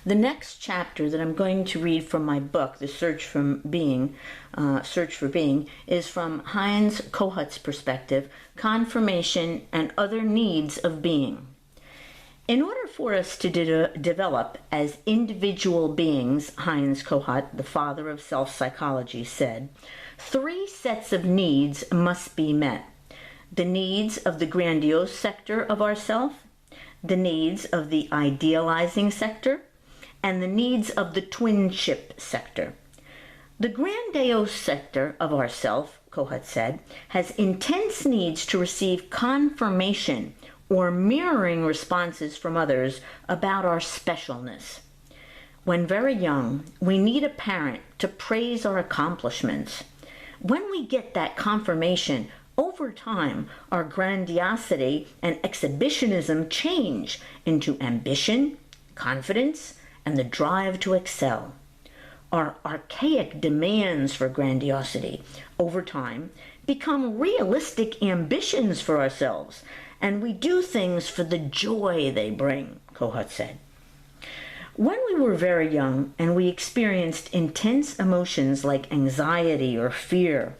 The next chapter that I'm going to read from my book, The Search for Being, is from Heinz Kohut's perspective, Confirmation and Other Needs of Being. In order for us to develop as individual beings, Heinz Kohut, the father of self-psychology, said, 3 sets of needs must be met. The needs of the Grandiose sector of ourself, the needs of the Idealizing sector, and the needs of the Twinship sector. The Grandiose sector of ourself, Kohut said, has intense needs to receive confirmation or mirroring responses from others about our specialness. When very young, we need a parent to praise our accomplishments. When we get that confirmation, over time, our grandiosity and exhibitionism change into ambition, confidence, and the drive to excel. Our archaic demands for grandiosity, over time, become realistic ambitions for ourselves, and we do things for the joy they bring, Kohut said. When we were very young and we experienced intense emotions like anxiety or fear,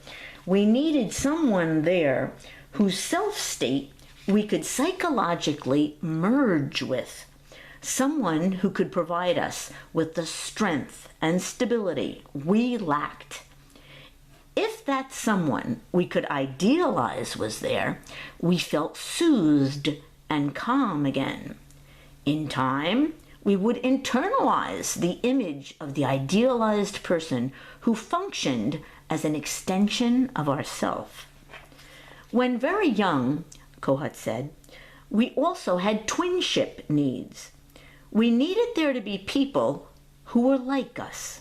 we needed someone there whose self-state we could psychologically merge with, someone who could provide us with the strength and stability we lacked. If that someone we could idealize was there, we felt soothed and calm again. In time, we would internalize the image of the idealized person who functioned as an extension of ourself. When very young, Kohut said, we also had twinship needs. We needed there to be people who were like us.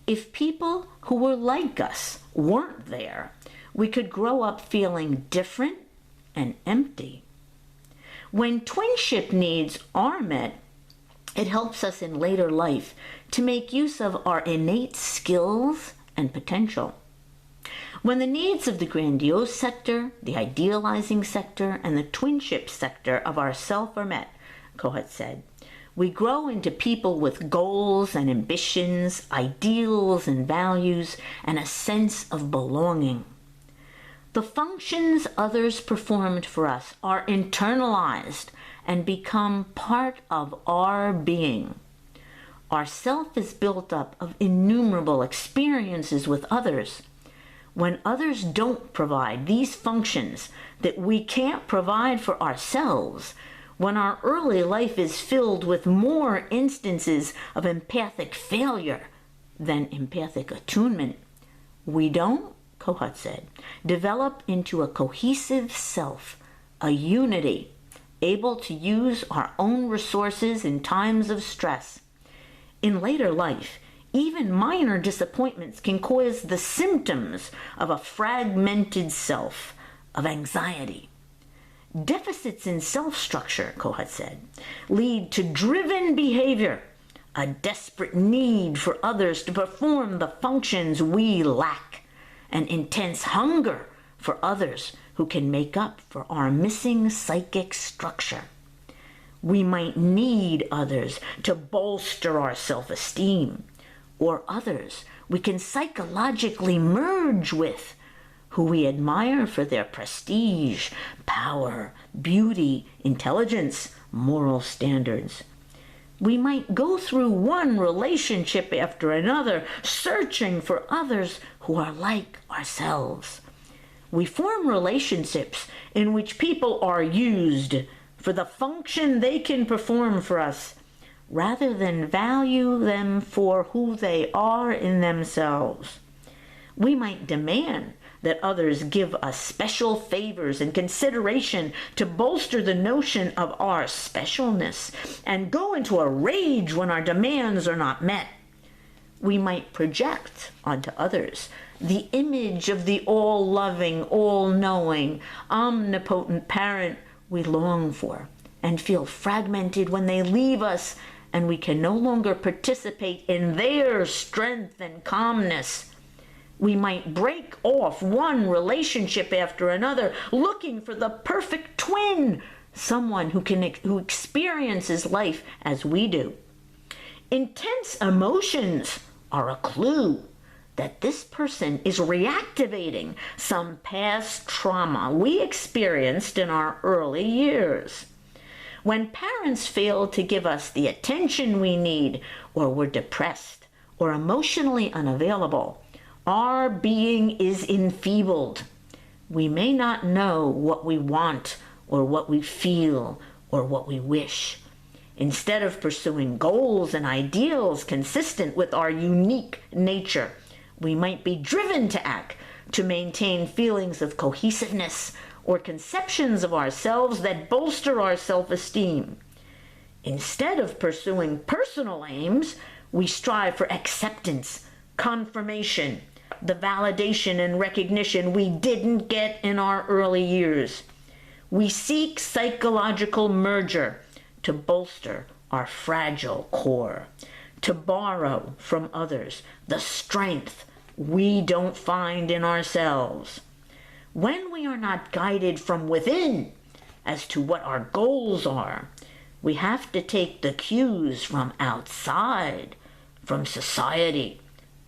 If people who were like us weren't there, we could grow up feeling different and empty. When twinship needs are met, it helps us in later life to make use of our innate skills and potential. When the needs of the grandiose sector, the idealizing sector, and the twinship sector of ourself are met, Kohut said, we grow into people with goals and ambitions, ideals and values, and a sense of belonging. The functions others performed for us are internalized and become part of our being. Our self is built up of innumerable experiences with others. When others don't provide these functions that we can't provide for ourselves, when our early life is filled with more instances of empathic failure than empathic attunement, we don't, Kohut said, develop into a cohesive self, a unity, able to use our own resources in times of stress. In later life, even minor disappointments can cause the symptoms of a fragmented self, of anxiety. Deficits in self-structure, Kohut said, lead to driven behavior, a desperate need for others to perform the functions we lack, an intense hunger for others who can make up for our missing psychic structure. We might need others to bolster our self-esteem, or others we can psychologically merge with, who we admire for their prestige, power, beauty, intelligence, moral standards. We might go through one relationship after another, searching for others who are like ourselves. We form relationships in which people are used for the function they can perform for us, rather than value them for who they are in themselves. We might demand that others give us special favors and consideration to bolster the notion of our specialness, and go into a rage when our demands are not met. We might project onto others the image of the all-loving, all-knowing, omnipotent parent we long for, and feel fragmented when they leave us and we can no longer participate in their strength and calmness. We might break off one relationship after another, looking for the perfect twin, someone who experiences life as we do. Intense emotions are a clue that this person is reactivating some past trauma we experienced in our early years. When parents fail to give us the attention we need, or we're depressed or emotionally unavailable, our being is enfeebled. We may not know what we want or what we feel or what we wish. Instead of pursuing goals and ideals consistent with our unique nature, we might be driven to act to maintain feelings of cohesiveness or conceptions of ourselves that bolster our self-esteem. Instead of pursuing personal aims, we strive for acceptance, confirmation, the validation and recognition we didn't get in our early years. We seek psychological merger to bolster our fragile core, to borrow from others the strength we don't find in ourselves. When we are not guided from within as to what our goals are, we have to take the cues from outside, from society,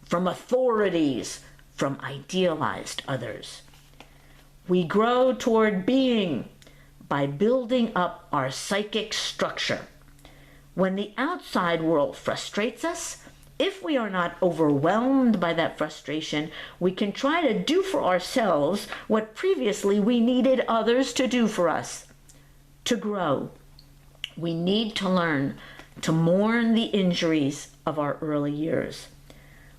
from authorities, from idealized others. We grow toward being by building up our psychic structure. When the outside world frustrates us, if we are not overwhelmed by that frustration, we can try to do for ourselves what previously we needed others to do for us. To grow, we need to learn to mourn the injuries of our early years.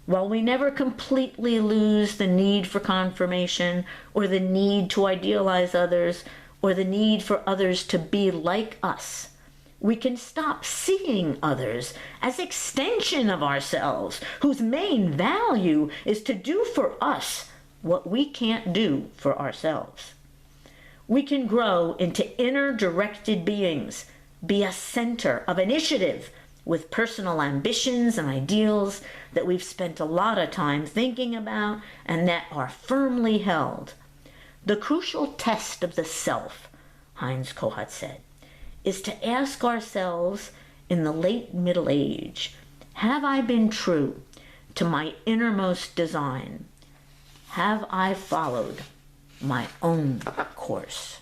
While we never completely lose the need for confirmation, or the need to idealize others, or the need for others to be like us, we can stop seeing others as extension of ourselves, whose main value is to do for us what we can't do for ourselves. We can grow into inner directed beings, be a center of initiative with personal ambitions and ideals that we've spent a lot of time thinking about and that are firmly held. The crucial test of the self, Heinz Kohut said, is to ask ourselves in the late middle age, have I been true to my innermost design? Have I followed my own course?